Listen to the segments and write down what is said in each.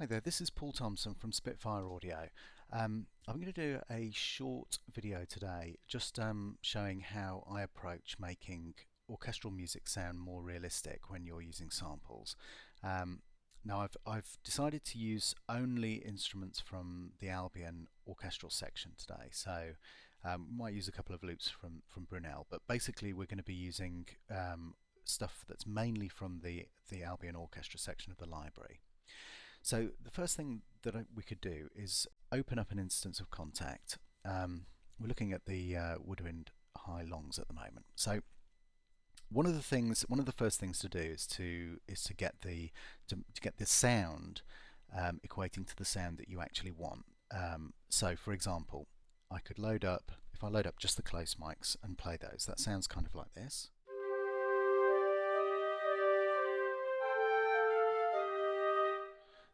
Hi there, this is Paul Thompson from Spitfire Audio. I'm going to do a short video today just showing how I approach making orchestral music sound more realistic when you're using samples. Now I've decided to use only instruments from the Albion orchestral section today, so we might use a couple of loops from Brunel, but basically we're going to be using stuff that's mainly from the Albion orchestra section of the library. So the first thing that we could do is open up an instance of Contact. We're looking at the woodwind high longs at the moment. So one of the first things to do is to get the sound equating to the sound that you actually want. So for example, if I load up just the close mics and play those, that sounds kind of like this.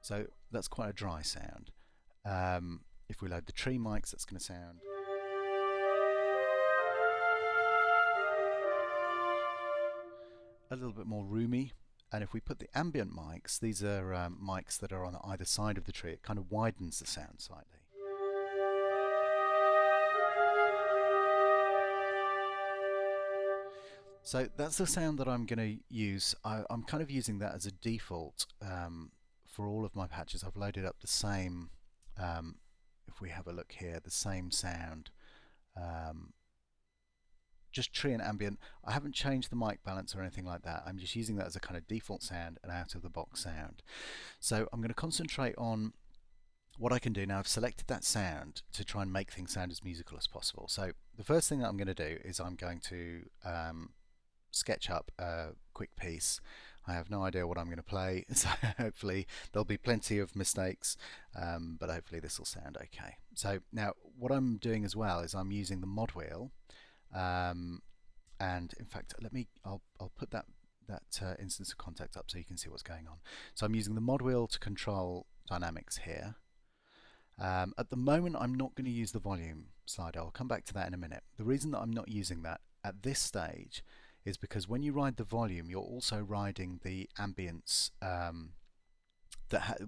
So that's quite a dry sound. If we load the tree mics, that's going to sound a little bit more roomy. And if we put the ambient mics, these are mics that are on either side of the tree, it kind of widens the sound slightly. So that's the sound that I'm going to use. I'm kind of using that as a default for all of my patches. I've loaded up the same, if we have a look here, the same sound, just tree and ambient. I haven't changed the mic balance or anything like that. I'm just using that as a kind of default sound and out of the box sound. So I'm going to concentrate on what I can do now. I've selected that sound to try and make things sound as musical as possible. So the first thing that I'm going to do is I'm going to sketch up a quick piece. I have no idea what I'm going to play, so hopefully there'll be plenty of mistakes, but hopefully this will sound okay. So now what I'm doing as well is I'm using the mod wheel, and in fact I'll put that instance of Contact up so you can see what's going on. So I'm using the mod wheel to control dynamics here. At the moment I'm not going to use the volume slider. I'll come back to that in a minute. The reason that I'm not using that at this stage is because when you ride the volume, you're also riding the ambience.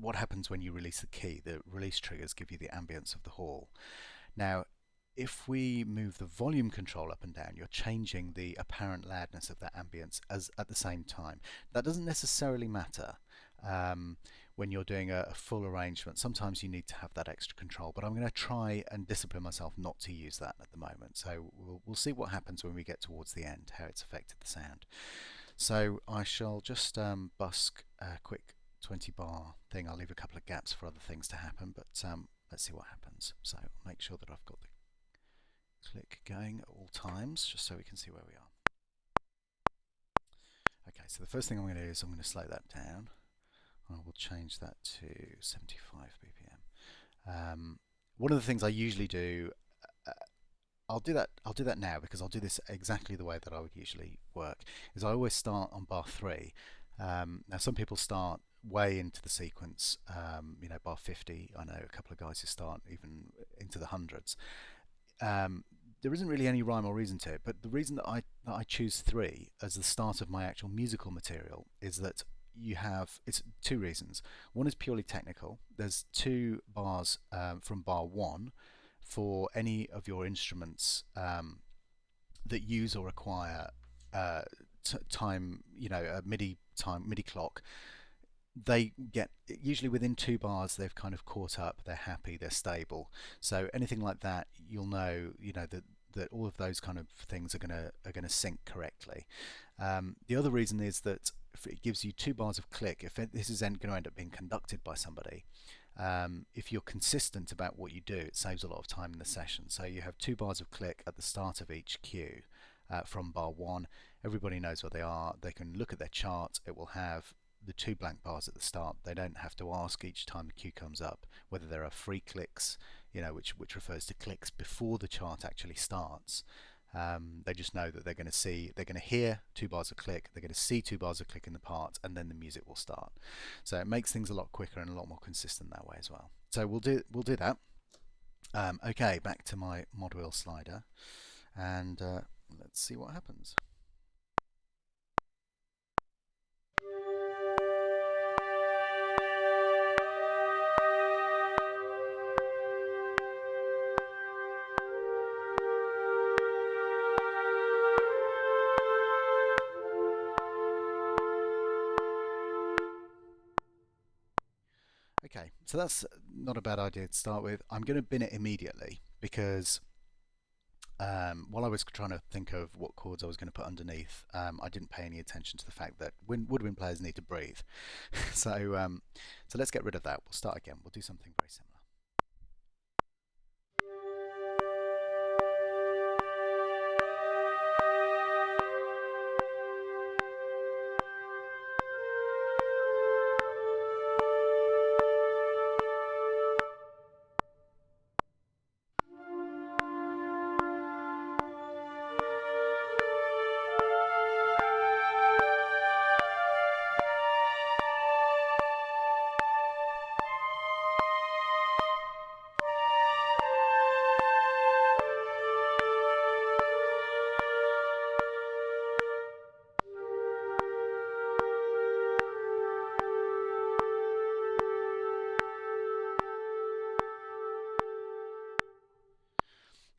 What happens when you release the key? The release triggers give you the ambience of the hall. Now, if we move the volume control up and down, you're changing the apparent loudness of that ambience at the same time. That doesn't necessarily matter when you're doing a full arrangement. Sometimes you need to have that extra control, but I'm going to try and discipline myself not to use that at the moment. So we'll see what happens when we get towards the end, how it's affected the sound. So I shall just busk a quick 20 bar thing. I'll leave a couple of gaps for other things to happen, but let's see what happens. So I'll make sure that I've got the click going at all times, just so we can see where we are. Okay, so the first thing I'm going to do is I'm going to slow that down. I will change that to 75 BPM. One of the things I usually do, I'll do that now because I'll do this exactly the way that I would usually work, is I always start on bar 3. Now some people start way into the sequence, you know, bar 50. I know a couple of guys who start even into the hundreds. There isn't really any rhyme or reason to it, but the reason that I choose 3 as the start of my actual musical material is that it's 2 reasons. One is purely technical. There's 2 bars from bar 1 for any of your instruments that use or require time, you know, a MIDI clock. They get, usually within 2 bars they've kind of caught up, they're happy, they're stable. So anything like that, you'll know, you know, that all of those kind of things are gonna sync correctly. The other reason is that if it gives you 2 bars of click, if this is going to end up being conducted by somebody, if you're consistent about what you do, it saves a lot of time in the session. So you have 2 bars of click at the start of each cue from bar 1. Everybody knows where they are. They can look at their chart. It will have the 2 blank bars at the start. They don't have to ask each time the cue comes up whether there are free clicks, you know, which refers to clicks before the chart actually starts. They just know that they're going to hear 2 bars of click, they're going to see 2 bars of click in the part, and then the music will start. So it makes things a lot quicker and a lot more consistent that way as well. So we'll do that. Okay, back to my mod wheel slider, and let's see what happens. Okay, so that's not a bad idea to start with. I'm going to bin it immediately because while I was trying to think of what chords I was going to put underneath, I didn't pay any attention to the fact that woodwind players need to breathe. So let's get rid of that. We'll start again. We'll do something very similar.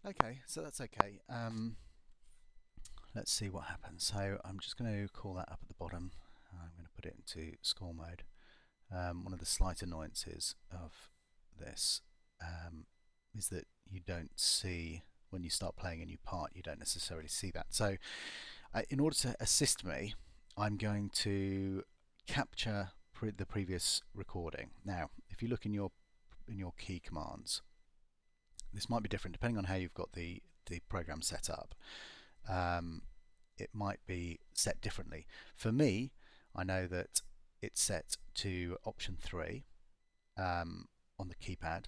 Okay, so that's okay. Let's see what happens. So I'm just going to call that up at the bottom. I'm going to put it into score mode. One of the slight annoyances of this is that you don't see, when you start playing a new part, you don't necessarily see that. So in order to assist me, I'm going to capture the previous recording. Now, if you look in your key commands, this might be different depending on how you've got the program set up. It might be set differently. For me, I know that it's set to option 3 on the keypad.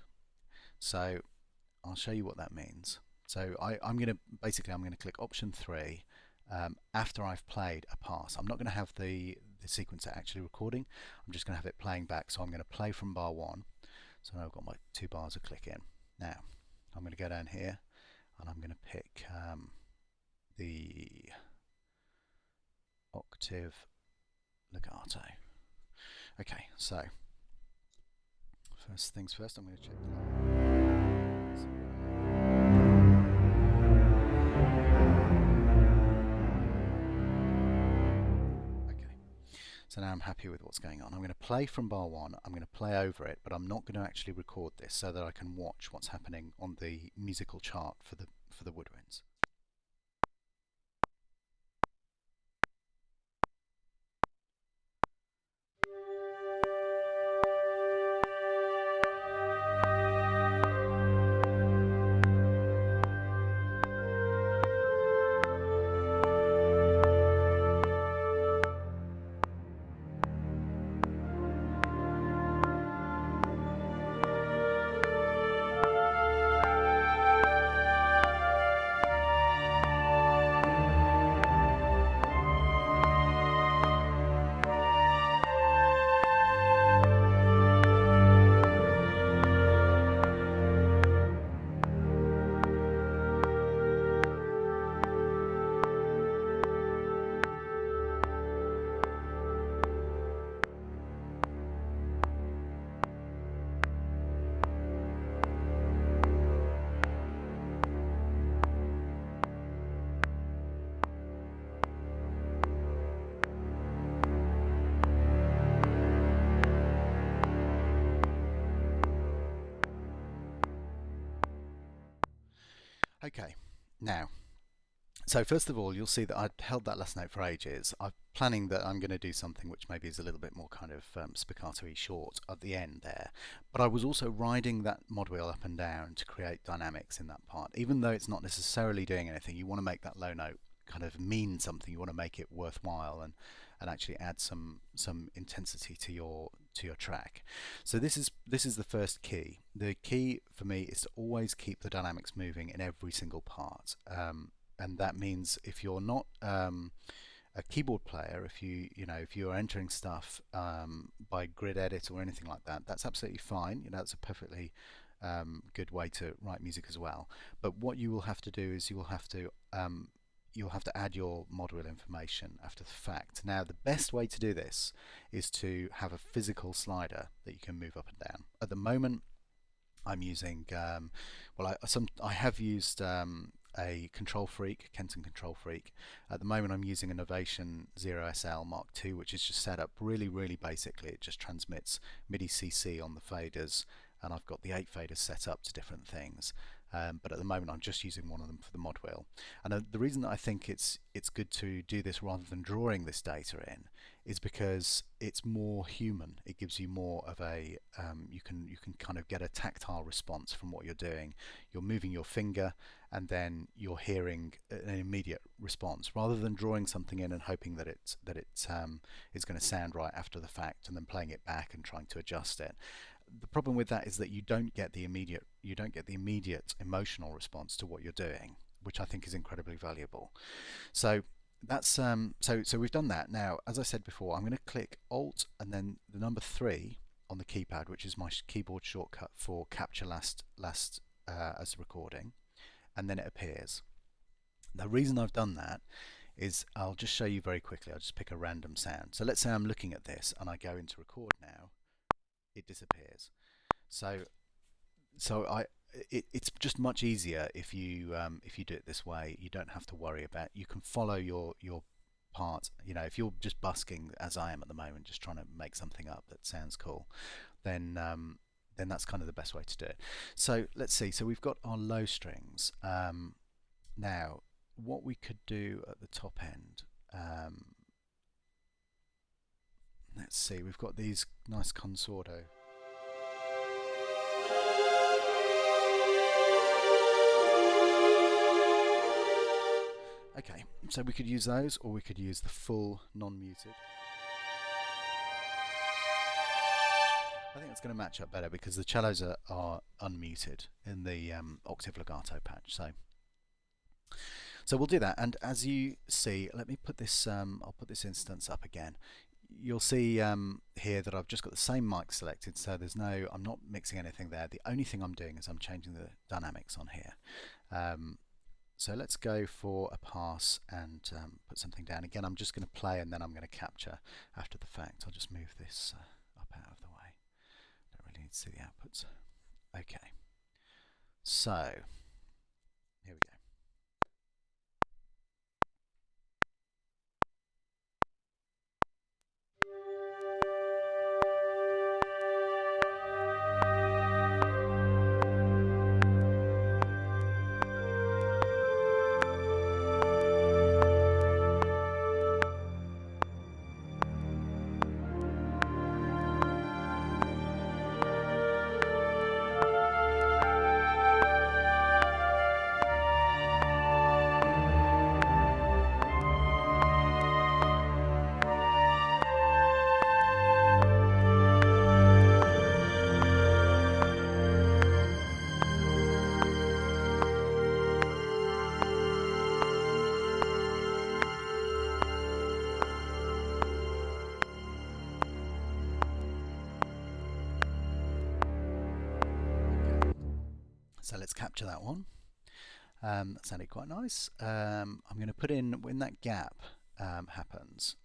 So I'll show you what that means. So I'm going to click option 3 after I've played a pass. I'm not going to have the sequencer actually recording. I'm just going to have it playing back. So I'm going to play from bar 1. So now I've got my 2 bars of click in. Now I'm going to go down here and I'm going to pick the octave legato. Okay, so first things first, I'm going to check the Okay, so now I'm happy with what's going on. I'm going to play from bar 1, I'm going to play over it, but I'm not going to actually record this so that I can watch what's happening on the musical chart for the woodwinds. Okay, now, so first of all, you'll see that I've held that last note for ages. I'm planning that I'm going to do something which maybe is a little bit more kind of spiccato-y short at the end there. But I was also riding that mod wheel up and down to create dynamics in that part. Even though it's not necessarily doing anything, you want to make that low note kind of mean something. You want to make it worthwhile and actually add some intensity to your track. So this is the first key. The key for me is to always keep the dynamics moving in every single part. And that means if you're not a keyboard player, if you're entering stuff by grid edit or anything like that, that's absolutely fine. That's a perfectly good way to write music as well. But what you will have to do is you'll have to add your mod wheel information after the fact. Now, the best way to do this is to have a physical slider that you can move up and down. At the moment, I'm using I have used a control freak, Kenton control freak. At the moment I'm using a Novation 0SL Mark II, which is just set up really basically. It just transmits MIDI CC on the faders, and I've got the 8 faders set up to different things. But at the moment I'm just using one of them for the mod wheel. And the reason that I think it's good to do this rather than drawing this data in is because it's more human. It gives you more of a you can kind of get a tactile response from what you're doing. You're moving your finger and then you're hearing an immediate response, rather than drawing something in and hoping that it's is going to sound right after the fact and then playing it back and trying to adjust it. The problem with that is that you don't get the immediate emotional response to what you're doing, which I think is incredibly valuable. So that's so we've done that. Now, as I said before, I'm going to click Alt and then the number 3 on the keypad, which is my keyboard shortcut for capture last as recording, and then it appears. The reason I've done that is I'll just show you very quickly. I'll just pick a random sound. So let's say I'm looking at this and I go into record now. It disappears. It's just much easier if you do it this way. You don't have to worry about. You can follow your part. You know, if you're just busking as I am at the moment, just trying to make something up that sounds cool, then that's kind of the best way to do it. So let's see. So we've got our low strings. Now, what we could do at the top end. Let's see, we've got these nice consordo. Okay, so we could use those, or we could use the full non-muted. I think that's going to match up better because the cellos are unmuted in the octave legato patch. So we'll do that, and as you see, let me put this. I'll put this instance up again. You'll see here that I've just got the same mic selected, so I'm not mixing anything there. The only thing I'm doing is I'm changing the dynamics on here. So let's go for a pass and put something down. Again, I'm just going to play and then I'm going to capture after the fact. I'll just move this up out of the way. Don't really need to see the outputs. Okay, so here we go. So let's capture that one. That sounded quite nice. I'm going to put in, when that gap happens,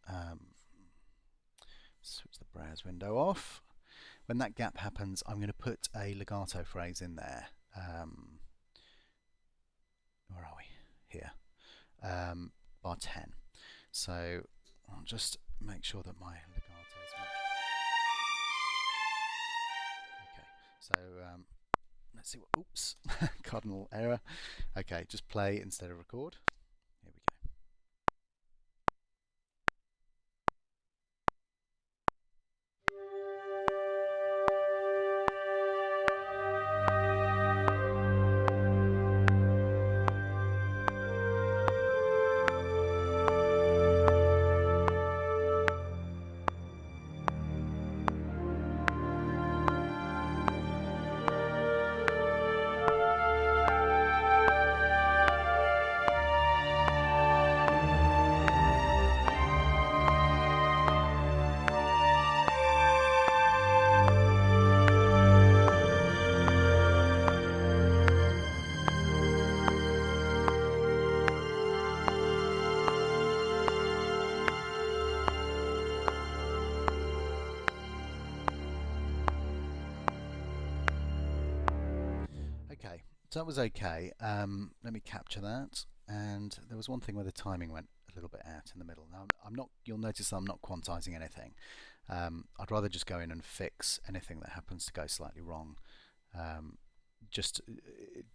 switch the browse window off. When that gap happens, I'm going to put a legato phrase in there. Where are we? Here. Bar 10. So I'll just make sure that my legato is matched. Okay, so let's see what, oops, cardinal error. Okay, just play instead of record. Here we go. So that was okay. Let me capture that. And there was one thing where the timing went a little bit out in the middle. Now I'm not. You'll notice that I'm not quantizing anything. I'd rather just go in and fix anything that happens to go slightly wrong. It just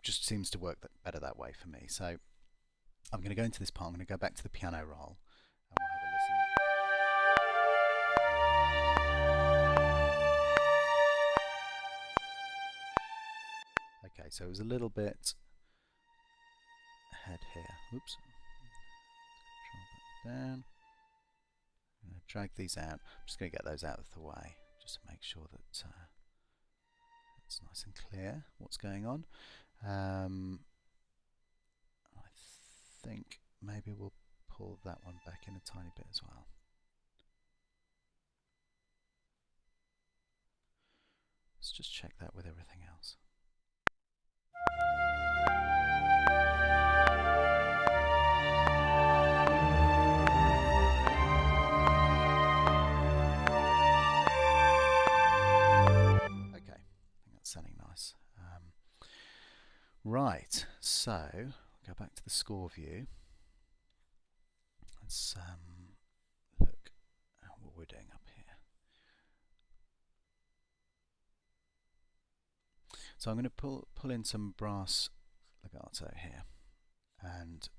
seems to work better that way for me. So I'm going to go into this part. I'm going to go back to the piano roll, and we'll have a listen. Okay, so it was a little bit ahead here. Oops. Control button down. I'm going to drag these out. I'm just going to get those out of the way, just to make sure that it's nice and clear what's going on. I think maybe we'll pull that one back in a tiny bit as well. Let's just check that with everything else. Okay, I think that's sounding nice. Right, so go back to the score view. Let's look at what we're doing up here. So I'm going to pull in some brass legato here, and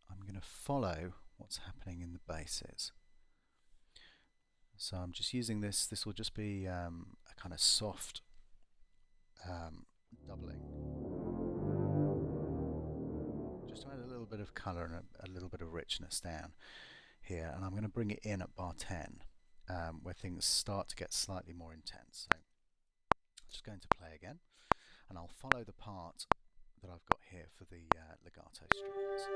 I'm going to follow what's happening in the basses. So I'm just using this. This will just be a kind of soft doubling, just to add a little bit of colour and a little bit of richness down here. And I'm going to bring it in at bar 10, where things start to get slightly more intense. So I'm just going to play again, and I'll follow the part that I've got here for the legato strings.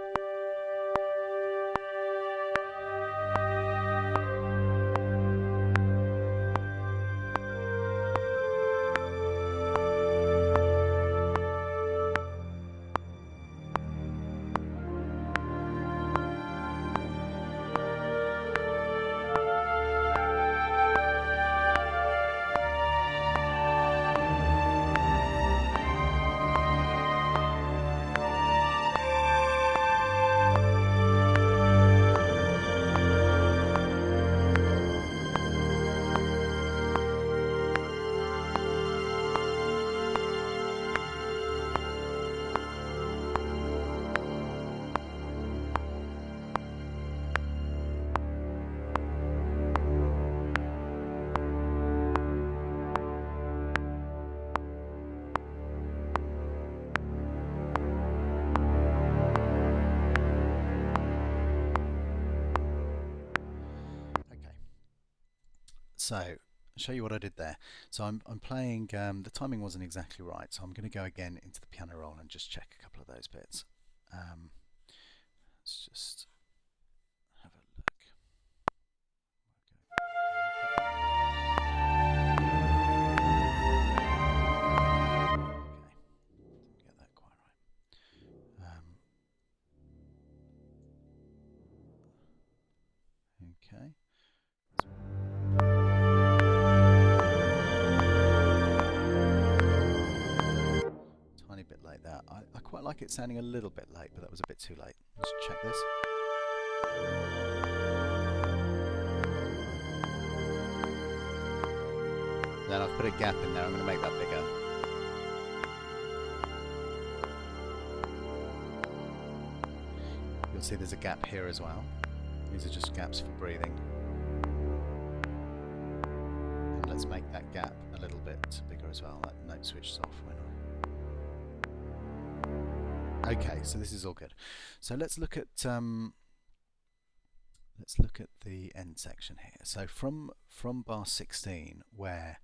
So I'll show you what I did there. So I'm playing, the timing wasn't exactly right, so I'm going to go again into the piano roll and just check a couple of those bits. Let's just have a look. Okay, didn't get that quite right. Okay. Tiny bit late there. I quite like it sounding a little bit late, but that was a bit too late. Let's check this. Then I've put a gap in there. I'm going to make that bigger. You'll see there's a gap here as well. These are just gaps for breathing. And let's make that gap a little bit bigger as well. That note switches off when Okay, so this is all good. So let's look at the end section here. So from bar 16, where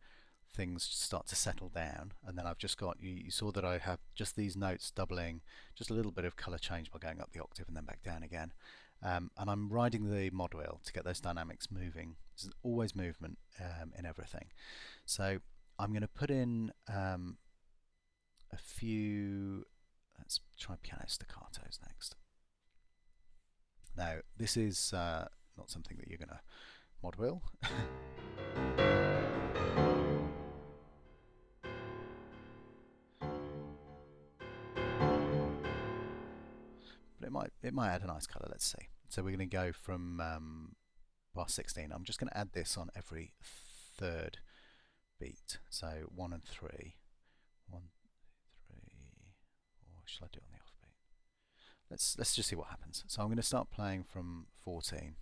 things start to settle down, and then I've just got, you saw that I have just these notes doubling, just a little bit of colour change by going up the octave and then back down again. And I'm riding the mod wheel to get those dynamics moving. There's always movement in everything. So I'm going to put in a few, let's try piano staccatos next. Now this is not something that you're going to mod wheel. but it might add a nice colour. Let's see. So we're going to go from bar 16. I'm just going to add this on every third beat. So 1 and 3, 1, 3, or shall I do it on the offbeat? Let's just see what happens. So I'm going to start playing from 14.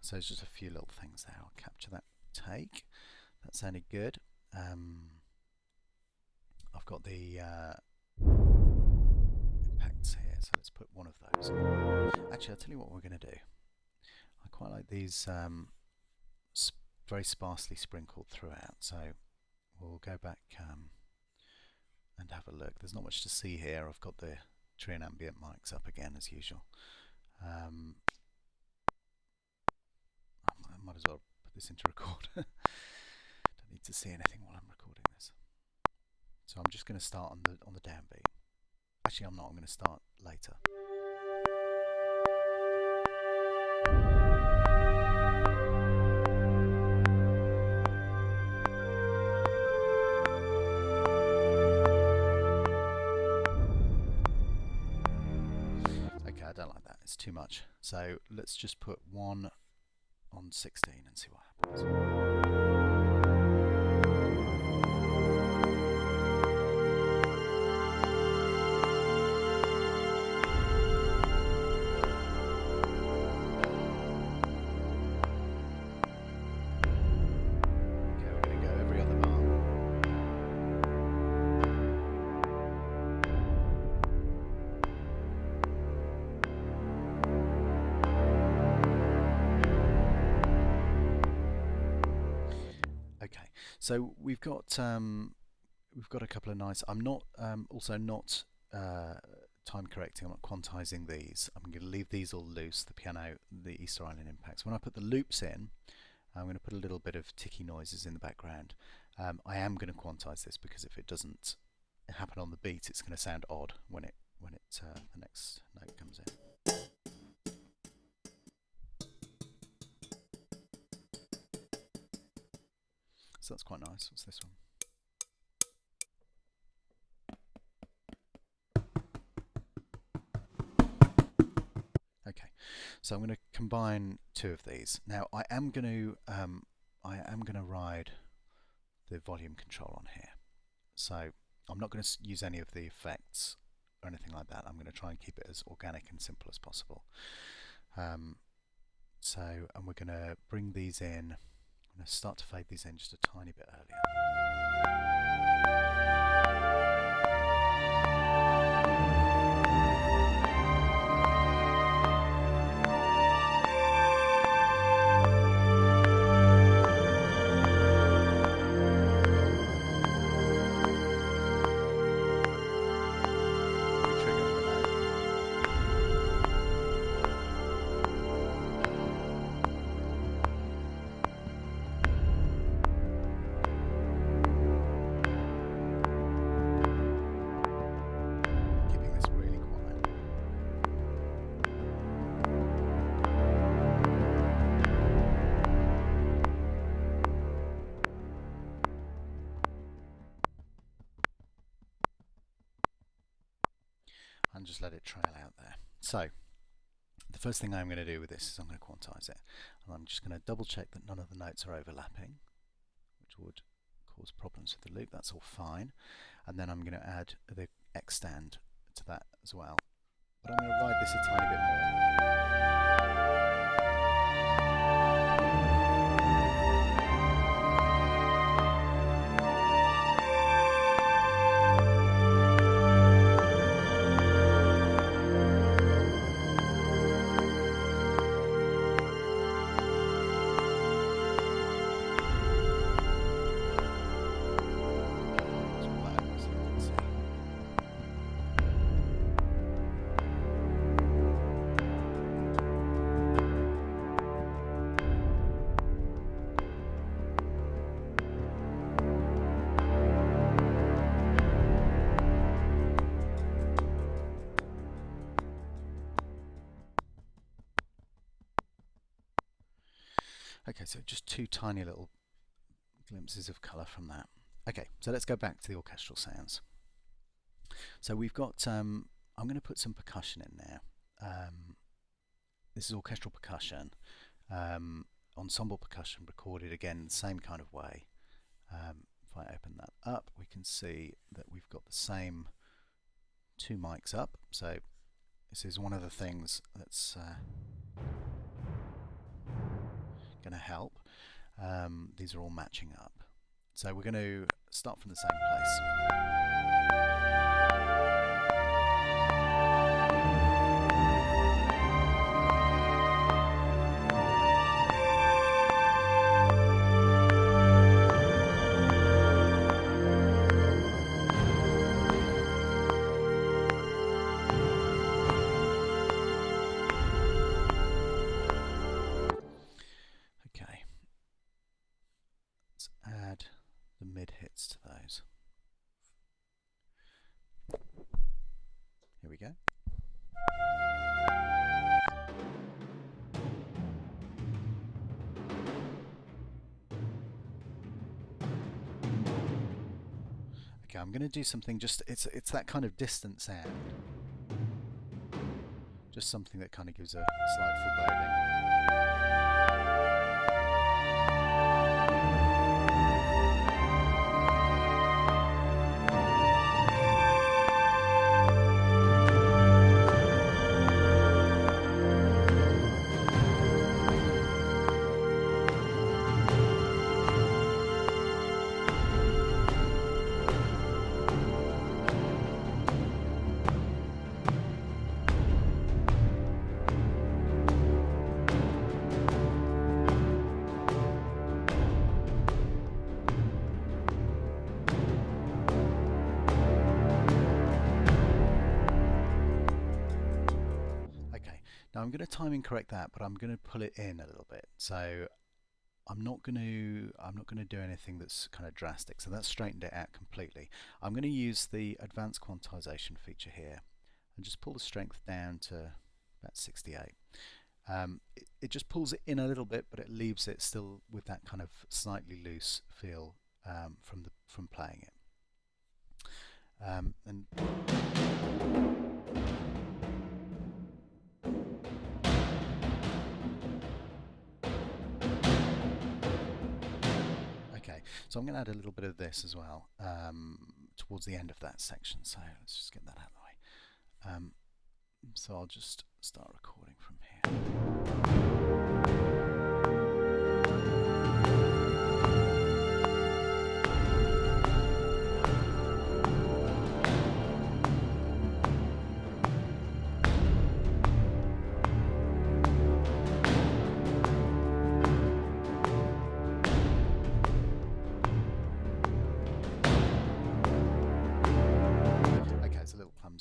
So it's just a few little things there. I'll capture that take. That sounded good. I've got the impacts here, so let's put one of those. Actually, I'll tell you what we're going to do. I quite like these very sparsely sprinkled throughout, so we'll go back and have a look. There's not much to see here. I've got the tree and ambient mics up again as usual. I might as well put this into record. Don't need to see anything while I'm recording this. So I'm just going to start on the downbeat. Actually, I'm not. I'm going to start later. Okay, I don't like that. It's too much. So let's just put 1 on 16 and see what happens. Okay, we're going to go every other bar. So we've got a couple of nice. I'm not also not time correcting. I'm not quantizing these. I'm going to leave these all loose. The piano, the Easter Island impacts. When I put the loops in, I'm going to put a little bit of ticky noises in the background. I am going to quantize this because if it doesn't happen on the beat, it's going to sound odd when the next note comes in. So that's quite nice. What's this one? Okay, so I'm going to combine two of these. Now I am going to ride the volume control on here. So I'm not going to use any of the effects or anything like that. I'm going to try and keep it as organic and simple as possible. And we're going to bring these in. I'm going to start to fade these in just a tiny bit earlier. And just let it trail out there. So the first thing I'm going to do with this is I'm going to quantize it, and I'm just going to double check that none of the notes are overlapping, which would cause problems with the loop. That's all fine. And then I'm going to add the X stand to that as well, but I'm going to ride this a tiny bit more. Okay, so just two tiny little glimpses of colour from that. Okay, so let's go back to the orchestral sounds. So we've got, I'm going to put some percussion in there. This is orchestral percussion, ensemble percussion recorded again the same kind of way. If I open that up, we can see that we've got the same two mics up. So this is one of the things that's going to help. These are all matching up. So we're going to start from the same place. Add the mid hits to those. Here we go. Okay, I'm going to do something just, it's that kind of distant sound. Just something that kind of gives a slight foreboding. Now I'm going to timing correct that, but I'm going to pull it in a little bit. So I'm not going to do anything that's kind of drastic. So that's straightened it out completely. I'm going to use the advanced quantization feature here and just pull the strength down to about 68. It just pulls it in a little bit, but it leaves it still with that kind of slightly loose feel from playing it. Okay, so I'm going to add a little bit of this as well towards the end of that section. So let's just get that out of the way. So I'll just start recording from here.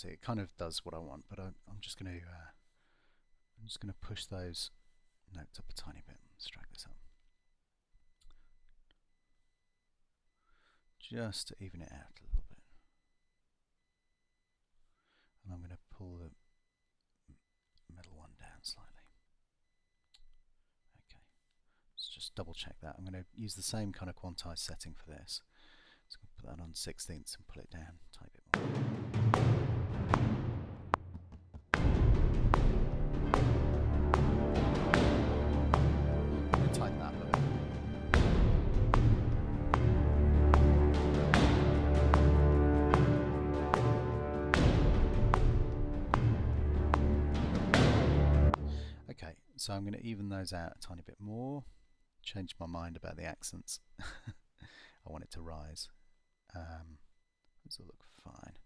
It kind of does what I want, but I'm just going to push those notes up a tiny bit. Let's drag this up just to even it out a little bit, and I'm going to pull the middle one down slightly. Okay, let's just double check that. I'm going to use the same kind of quantize setting for this. So I'm going to put that on 16ths and pull it down a tiny bit more. Tighten that a little. Okay, so I'm going to even those out a tiny bit more. Change my mind about the accents. I want it to rise. This will look fine.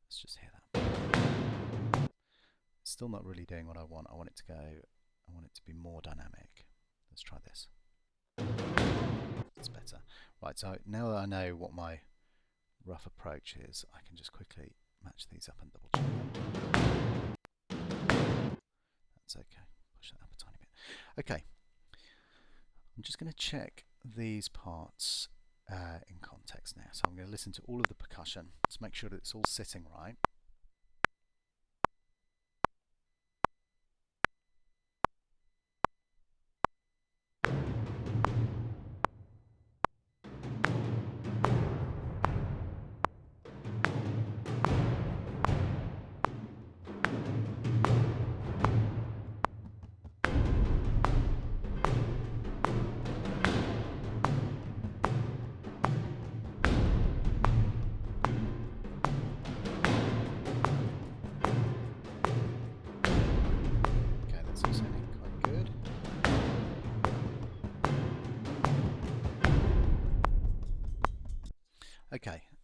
Let's just hear that. Still not really doing what I want. I want it to be more dynamic. Let's try this. That's better. Right, so now that I know what my rough approach is, I can just quickly match these up and double check. That's okay. Push that up a tiny bit. Okay. I'm just going to check these parts in context now. So I'm going to listen to all of the percussion to make sure that it's all sitting right.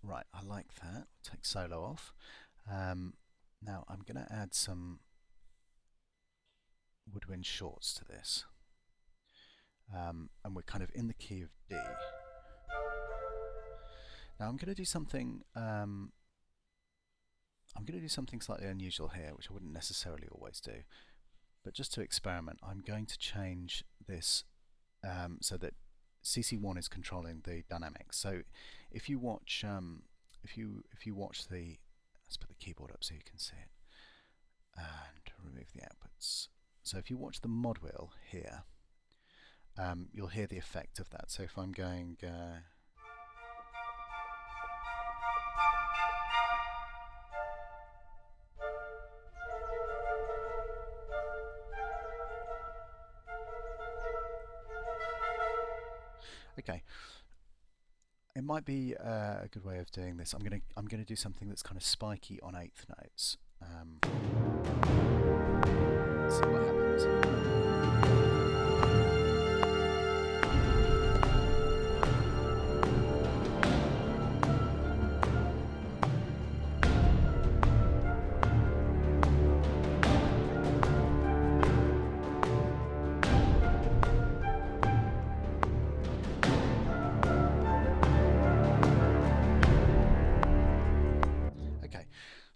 Right, I like that. Take solo off. Now I'm going to add some woodwind shorts to this. And we're kind of in the key of D. Now I'm going to do something slightly unusual here, which I wouldn't necessarily always do. But just to experiment, I'm going to change this so that CC1 is controlling the dynamics. So if you watch if you watch the, let's put the keyboard up so you can see it and remove the outputs. So if you watch the mod wheel here, you'll hear the effect of that. So if I'm going okay, it might be a good way of doing this. I'm gonna do something that's kind of spiky on eighth notes. See what happens.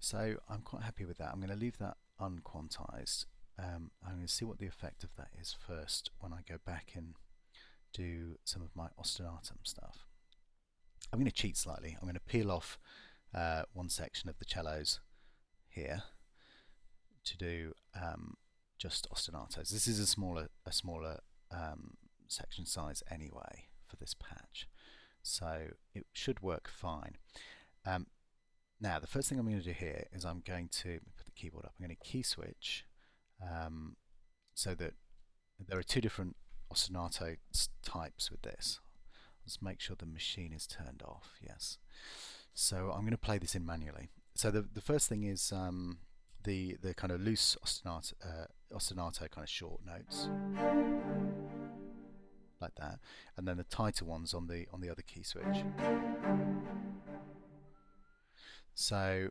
So I'm quite happy with that. I'm going to leave that unquantized. I'm going to see what the effect of that is first when I go back and do some of my ostinatum stuff. I'm going to cheat slightly. I'm going to peel off one section of the cellos here to do just ostinatos. This is a smaller section size anyway for this patch, so it should work fine. Now, the first thing I'm going to do here is I'm going to put the keyboard up. I'm going to key switch so that there are two different ostinato types with this. Let's make sure the machine is turned off. Yes. So I'm going to play this in manually. So the first thing is the kind of loose ostinato kind of short notes like that, and then the tighter ones on the other key switch. So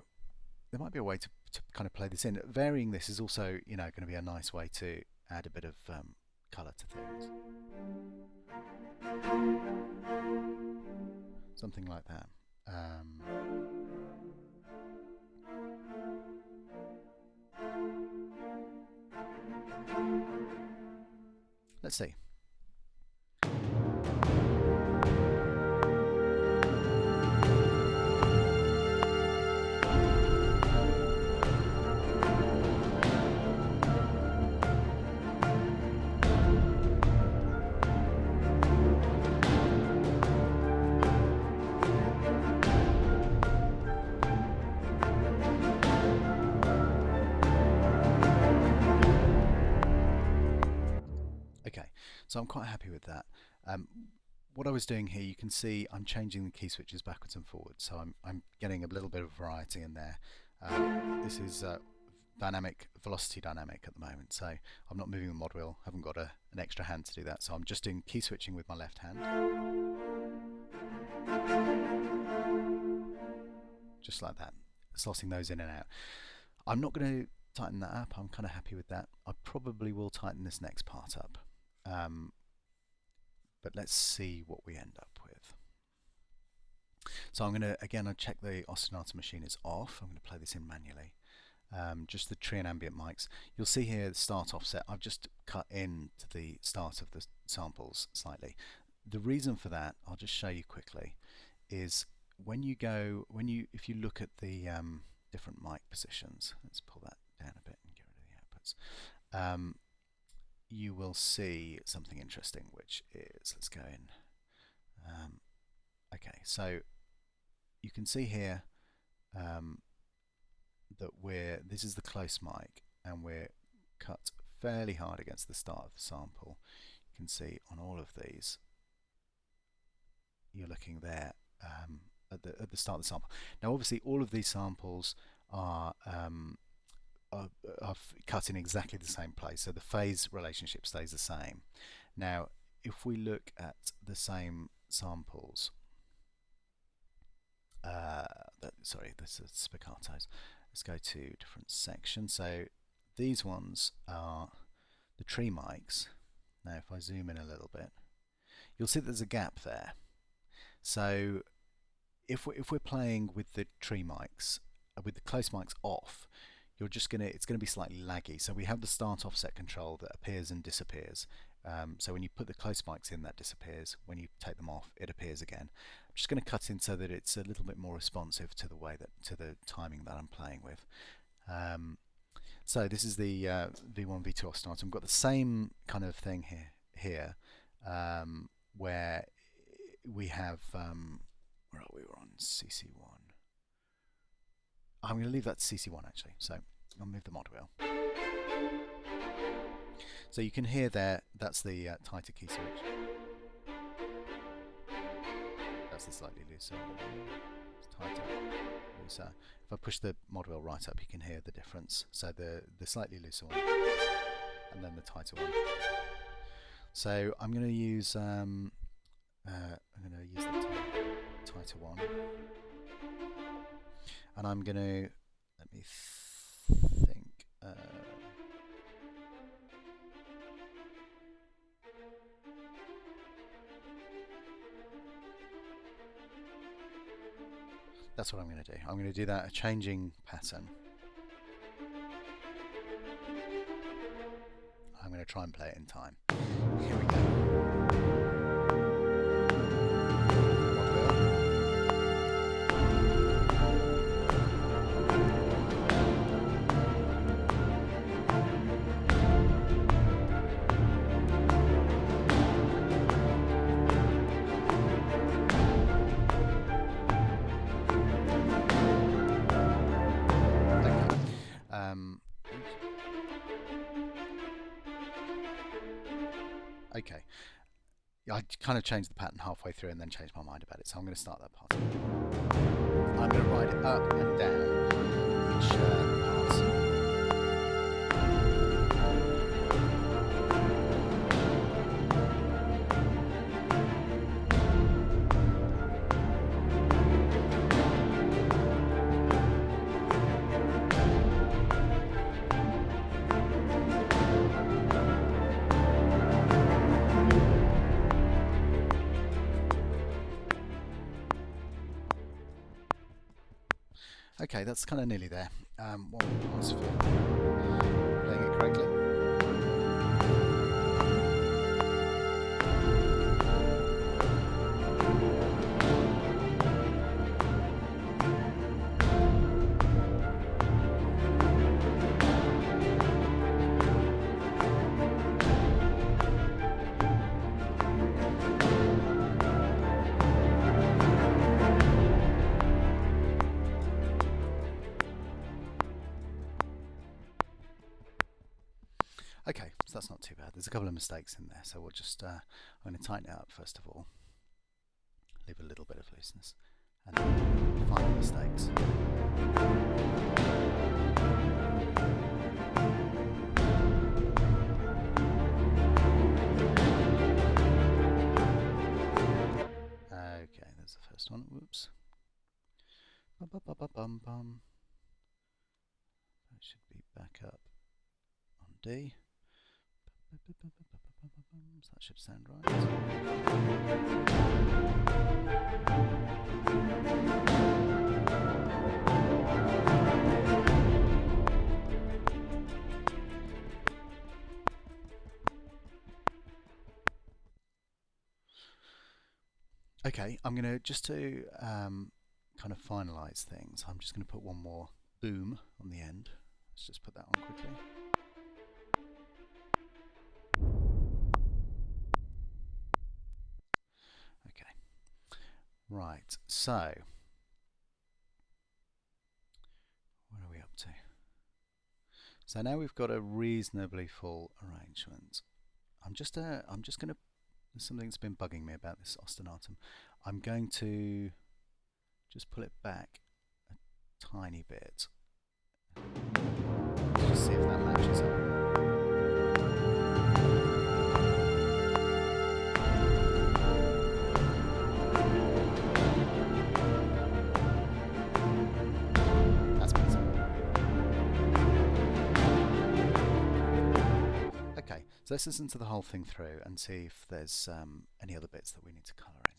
there might be a way to kind of play this in. Varying this is also, you know, going to be a nice way to add a bit of colour to things. Something like that. Let's see. So I'm quite happy with that. What I was doing here, you can see I'm changing the key switches backwards and forwards, so I'm getting a little bit of variety in there. This is dynamic, velocity dynamic at the moment, so I'm not moving the mod wheel, haven't got an extra hand to do that, so I'm just doing key switching with my left hand. Just like that, slotting those in and out. I'm not going to tighten that up, I'm kind of happy with that. I probably will tighten this next part up. But let's see what we end up with. So I'm going to, again, I'll check the ostinato machine is off. I'm going to play this in manually. Just the tree and ambient mics. You'll see here the start offset. I've just cut in to the start of the samples slightly. The reason for that, I'll just show you quickly, is when you go, if you look at the different mic positions, let's pull that down a bit and get rid of the outputs. You will see something interesting, which is, let's go in. Okay, so you can see here that this is the close mic, and we're cut fairly hard against the start of the sample. You can see on all of these, you're looking there at the start of the sample. Now, obviously, all of these samples are cut in exactly the same place, so the phase relationship stays the same. Now, if we look at the same samples, sorry, this is spiccatos. Let's go to different sections. So these ones are the tree mics. Now if I zoom in a little bit, you'll see there's a gap there. So if we're playing with the tree mics, with the close mics off, it's gonna be slightly laggy. So we have the start offset control that appears and disappears. So when you put the close mics in, that disappears. When you take them off, it appears again. I'm just going to cut in so that it's a little bit more responsive to the timing that I'm playing with. So this is the V1 V2 ostinato. I've got the same kind of thing here, where we have where are we? We're on CC1. I'm going to leave that to CC1 actually. So I'll move the mod wheel. So you can hear there, that's the tighter key switch. That's the slightly looser. It's tighter, looser. If I push the mod wheel right up, you can hear the difference. So the slightly looser one, and then the tighter one. So I'm going to use the tighter one, and I'm going to let me think. That's what I'm going to do. I'm going to do that a changing pattern. I'm going to try and play it in time. Here we go. Okay, I kind of changed the pattern halfway through and then changed my mind about it, so I'm going to start that part. I'm going to ride it up and down each part. Okay, that's kind of nearly there. What was for playing it correctly? Okay, so that's not too bad. There's a couple of mistakes in there, so we'll just, I'm going to tighten it up first of all, leave a little bit of looseness, and then find the mistakes. Okay, there's the first one. Whoops. Bum. That should be back up on D. So that should sound right. Okay, I'm going to, just to kind of finalize things, I'm just going to put one more boom on the end. Let's just put that on quickly. Okay, right, so what are we up to? So now we've got a reasonably full arrangement. I'm just going to, there's something that's been bugging me about this ostinatum. I'm going to just pull it back a tiny bit. Just see if that matches up. So let's listen to the whole thing through and see if there's any other bits that we need to colour in.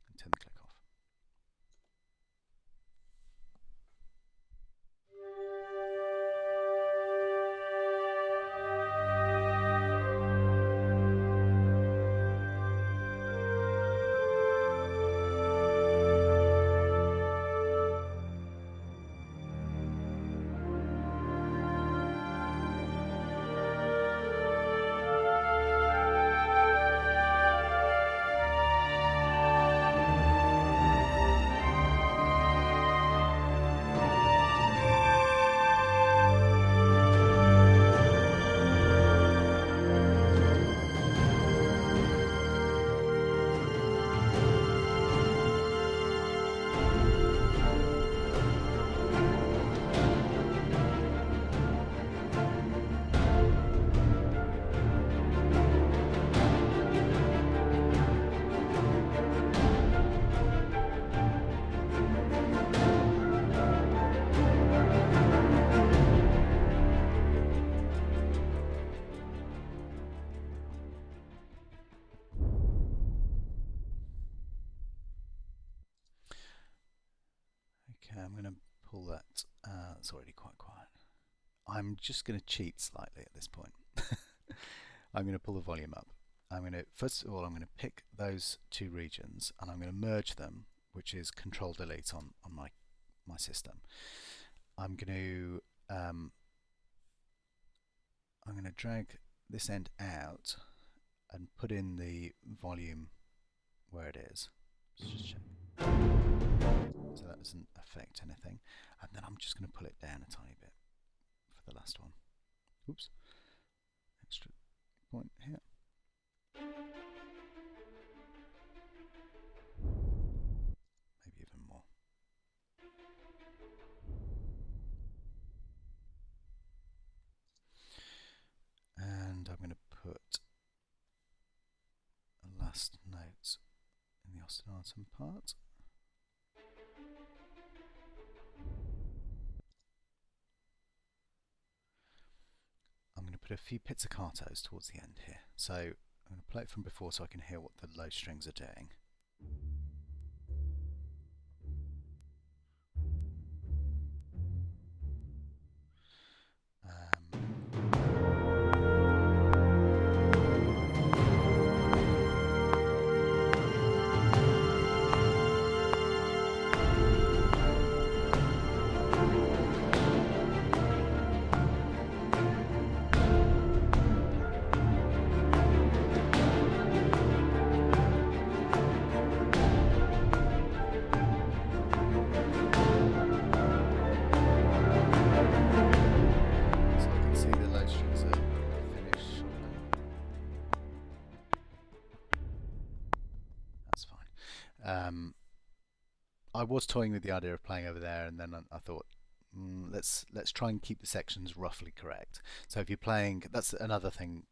And turn the click off. Okay, I'm going to pull that. It's already quite quiet. I'm just going to cheat slightly at this point. I'm going to pull the volume up. First of all, I'm going to pick those two regions and I'm going to merge them, which is Control Delete on my system. I'm going to drag this end out and put in the volume where it is. Let's just check. So that doesn't affect anything. And then I'm just going to pull it down a tiny bit for the last one. Oops. Extra point here. Maybe even more. And I'm going to put a last note in the ostinato part. I'm going to put a few pizzicatos towards the end here. So I'm going to play it from before so I can hear what the low strings are doing. I was toying with the idea of playing over there, and then I thought, let's try and keep the sections roughly correct. So if you're playing, that's another thing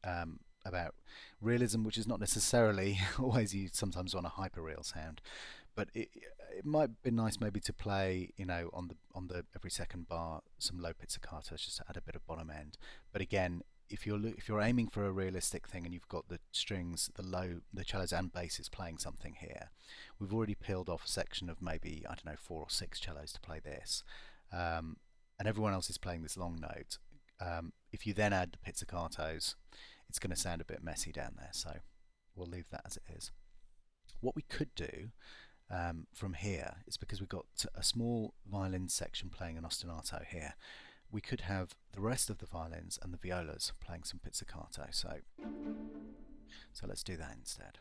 about realism, which is not necessarily always you sometimes want a hyperreal sound, but it might be nice maybe to play, you know, on the every second bar some low pizzicatos just to add a bit of bottom end. But again, if you're aiming for a realistic thing and you've got the strings, the cellos and basses playing something here, we've already peeled off a section of maybe, I don't know, 4 or 6 cellos to play this, and everyone else is playing this long note. If you then add the pizzicatos, it's going to sound a bit messy down there, so we'll leave that as it is. What we could do from here is, because we've got a small violin section playing an ostinato here, we could have the rest of the violins and the violas playing some pizzicato. So let's do that instead.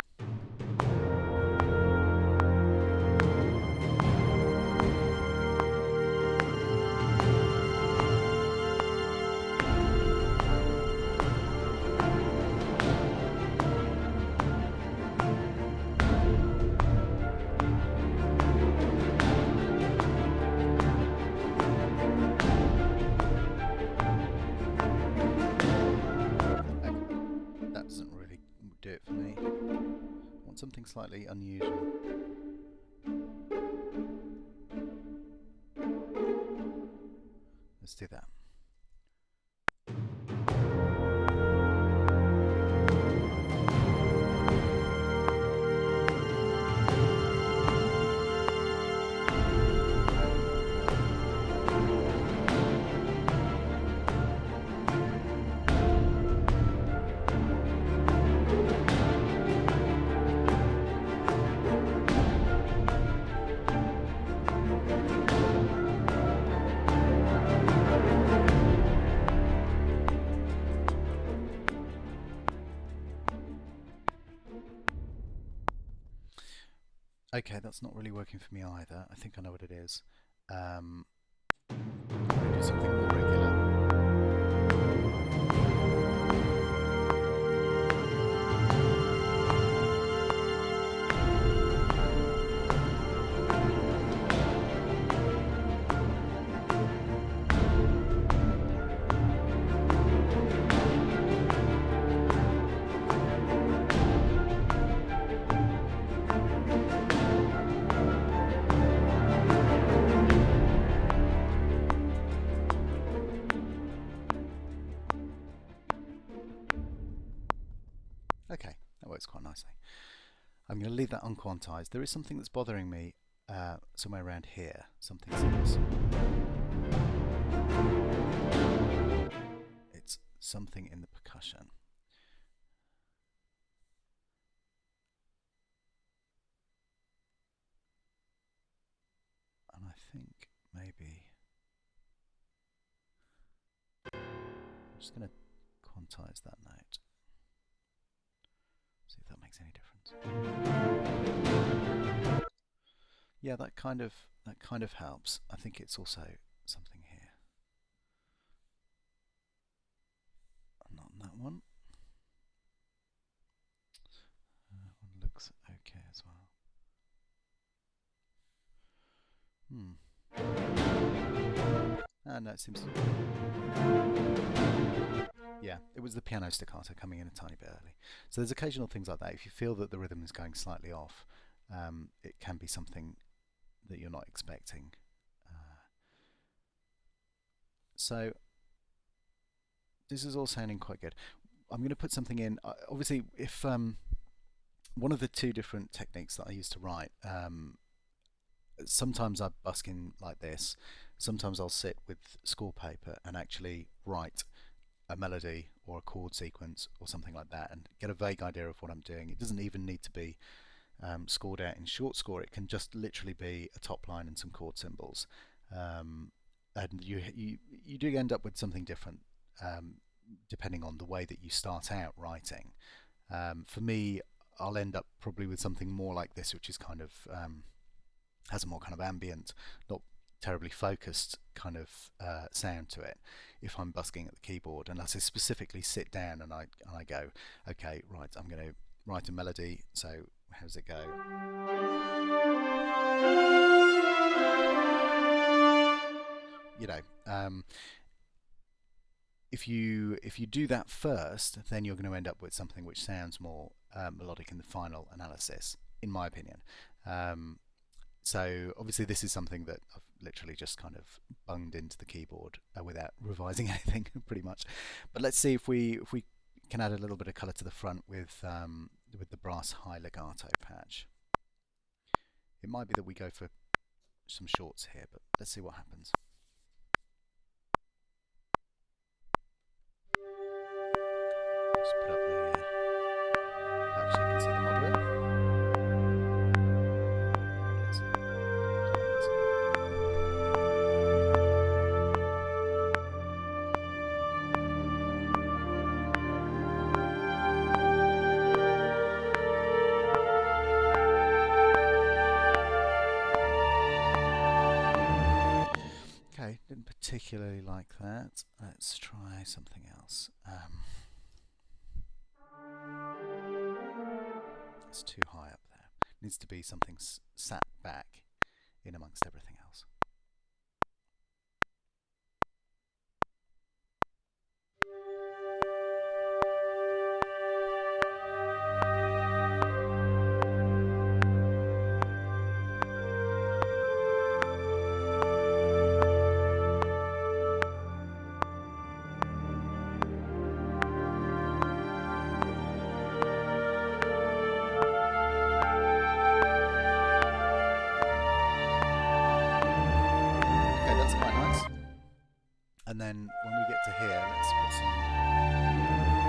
Something slightly unusual. Let's do that. Okay, that's not really working for me either. I think I know what it is. Do something more regular. Okay, that works quite nicely. I'm going to leave that unquantized. There is something that's bothering me somewhere around here. Something seems... It's something in the percussion. And I think maybe... I'm just going to quantize that note. See if that makes any difference. Yeah, that kind of helps. I think it's also something here. Not on that one. That one looks okay as well. No, it seems... Yeah, it was the piano staccato coming in a tiny bit early. So there's occasional things like that. If you feel that the rhythm is going slightly off, it can be something that you're not expecting. So this is all sounding quite good. I'm going to put something in. Obviously, if one of the two different techniques that I use to write, sometimes I busk in like this. Sometimes I'll sit with score paper and actually write a melody or a chord sequence or something like that and get a vague idea of what I'm doing. It doesn't even need to be scored out in short score. It can just literally be a top line and some chord symbols, and you do end up with something different depending on the way that you start out writing. For me, I'll end up probably with something more like this, which is kind of has a more kind of ambient, not terribly focused kind of sound to it if I'm busking at the keyboard, unless I specifically sit down and I go, okay, right, I'm going to write a melody, so how does it go? You know, if you do that first, then you're going to end up with something which sounds more melodic in the final analysis, in my opinion. So obviously this is something that I've literally just kind of bunged into the keyboard without revising anything, pretty much. But let's see if we can add a little bit of colour to the front with the brass high legato patch. It might be that we go for some shorts here, but let's see what happens. Just put up the patch so you can see the modeler. Didn't particularly like that. Let's try something else. It's too high up there. It needs to be something sat back in amongst everything else. And then when we get to here, let's put some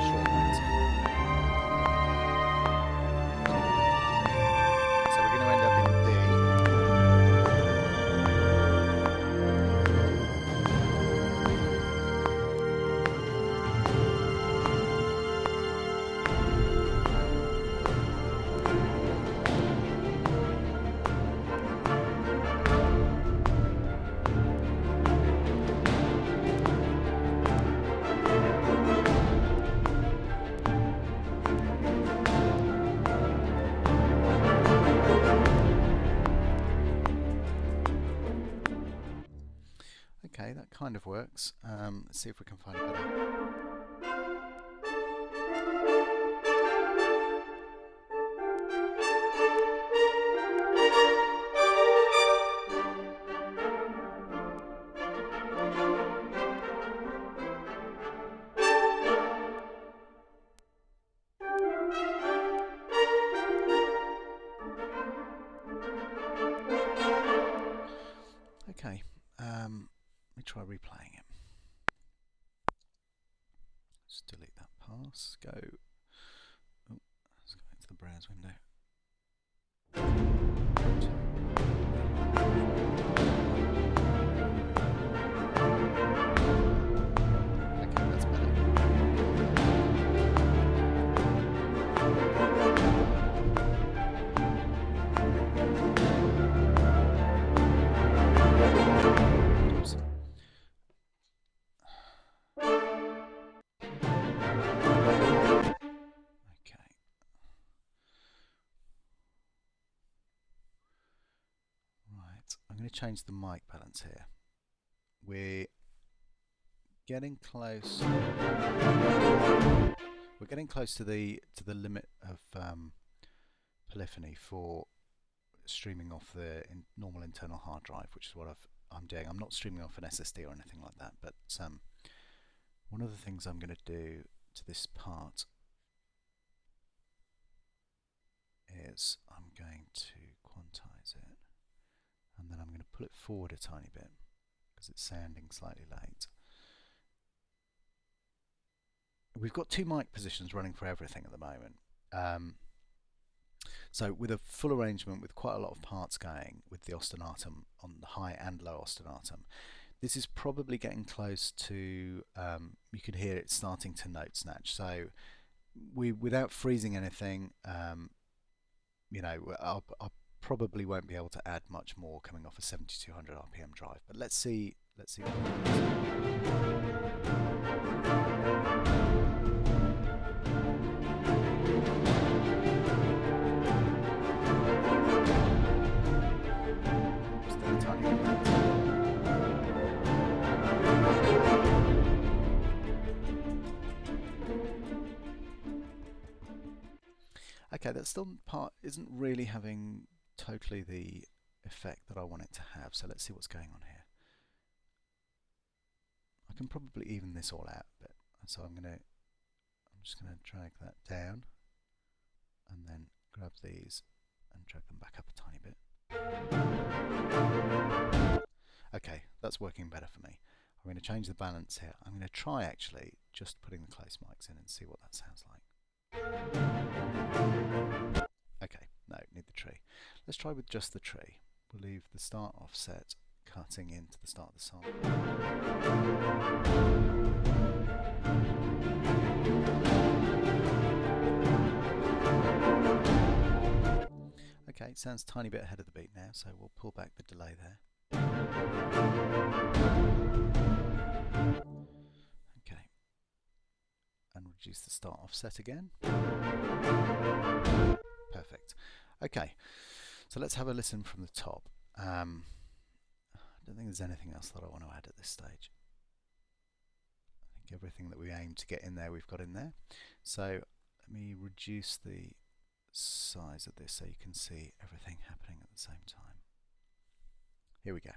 short notes in. So we're going to end up in D. Okay, that kind of works. Let's see if we can find a better. Okay, let me try replaying it. Just delete that pass. Go. Oh, let's go into the browse window. Okay, that's better. Oops. Okay. Right, I'm going to change the mic balance here. We're getting close. We're getting close to the limit of polyphony for streaming off the normal internal hard drive, which is what I'm doing. I'm not streaming off an SSD or anything like that, but one of the things I'm going to do to this part is I'm going to quantize it, and then I'm going to pull it forward a tiny bit because it's sounding slightly late. We've got two mic positions running for everything at the moment. So with a full arrangement with quite a lot of parts going with the ostinatum on the high and low ostinatum, this is probably getting close to, you can hear it starting to note snatch. So without freezing anything, you know, I probably won't be able to add much more coming off a 7200 RPM drive. But let's see what Okay, that still part isn't really having totally the effect that I want it to have. So let's see what's going on here. I can probably even this all out a bit. So I'm just gonna drag that down and then grab these and drag them back up a tiny bit. Okay, that's working better for me. I'm going to change the balance here. I'm going to try actually just putting the close mics in and see what that sounds like. Okay, no, need the tree. Let's try with just the tree. We'll leave the start offset cutting into the start of the song. Okay, it sounds a tiny bit ahead of the beat now, so we'll pull back the delay there. Okay, and reduce the start offset again. Perfect. Okay, so let's have a listen from the top. I don't think there's anything else that I want to add at this stage. I think everything that we aim to get in there, we've got in there. So let me reduce the size of this so you can see everything happening at the same time. Here we go.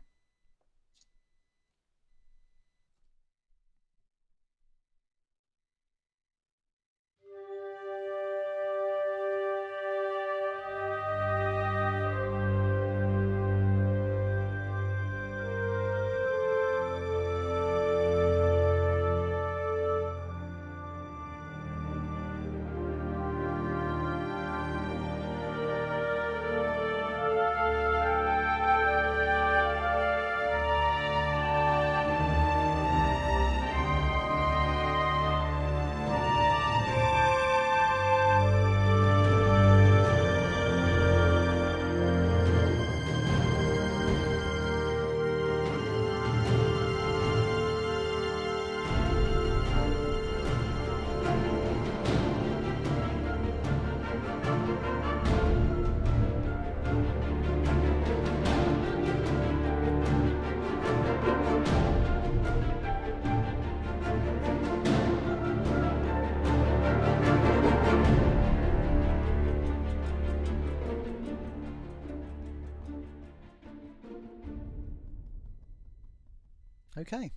Okay,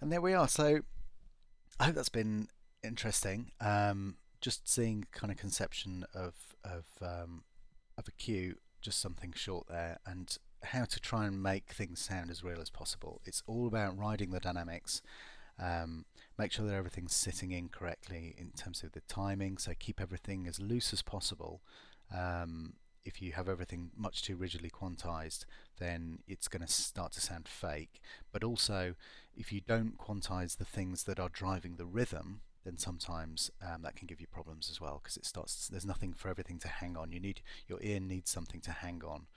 and there we are. So I hope that's been interesting. Just seeing kind of conception of a cue, just something short there, and how to try and make things sound as real as possible. It's all about riding the dynamics. Make sure that everything's sitting in correctly in terms of the timing, so keep everything as loose as possible. If you have everything much too rigidly quantized, then it's going to start to sound fake. But also, if you don't quantize the things that are driving the rhythm, then sometimes that can give you problems as well, because there's nothing for everything to hang on. Your ear needs something to hang on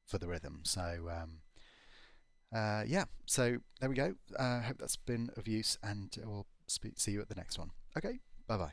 for the rhythm. So yeah, so there we go. Hope that's been of use, and we'll see you at the next one. Okay, bye bye.